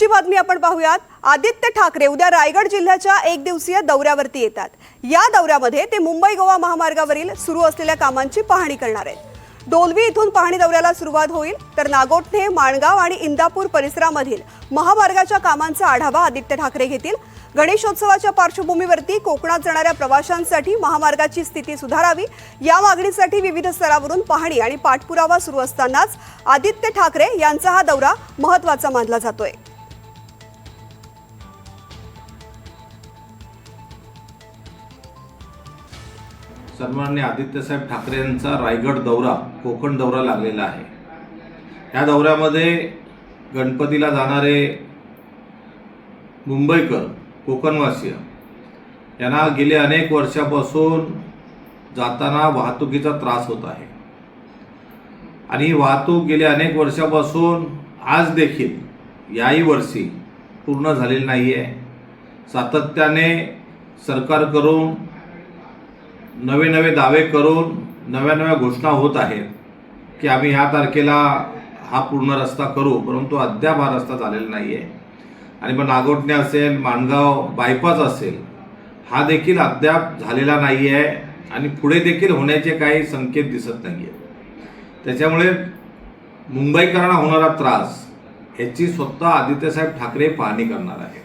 ची बातमी आपण पाहूयात। आदित्य ठाकरे उद्या रायगड जिल्ह्याच्या एक दिवसीय दौऱ्यावरती येतात। या दौऱ्यामध्ये ते मुंबई गोवा महामार्गावरील सुरू असलेल्या कामांची पाहणी करणार आहेत। डोलवी इथून पाहणी दौऱ्याला सुरुवात होईल, तर नागोठणे, माणगाव आणि इंदापूर परिसरामधील महामार्गाच्या कामांचा आढावा आदित्य ठाकरे घेतील। गणेशोत्सवाच्या पार्श्वभूमीवरती कोकणात जाणाऱ्या प्रवाशांसाठी महामार्गाची स्थिती सुधारावी या मागणीसाठी विविध स्तरावरून पाहणी आणि पाठपुरावा सुरू असतानाच आदित्य ठाकरे यांचा हा दौरा महत्त्वाचा मानला जातोय। सन्माननीय आदित्यसाहेब ठाकरे यांचा रायगड दौरा, कोकण दौरा लागलेला आहे। या दौऱ्यामध्ये गणपतीला जाणारे मुंबईकर, कोकणवासीय यांना गेले अनेक वर्षापासून जाताना वाहतुकीचा त्रास होत आहे आणि ही वाहतूक गेले अनेक वर्षापासून आज देखील याही वर्षी पूर्ण झालेली नाही आहे। सातत्याने सरकारकडून नवे दावे करून नव्या घोषणा होत आहेत की आम्ही ह्या तारखेला हा पूर्ण रस्ता करू, परंतु अद्याप हा रस्ता झालेला नाही आहे। आणि मग नागोठणे असेल, माणगाव बायपास असेल, हा देखील अद्याप झालेला नाही आहे आणि पुढे देखील होण्याचे काही संकेत दिसत नाही आहेत। त्याच्यामुळे मुंबईकरांना होणारा त्रास याची स्वतः आदित्यसाहेब ठाकरे पाहणी करणार आहे।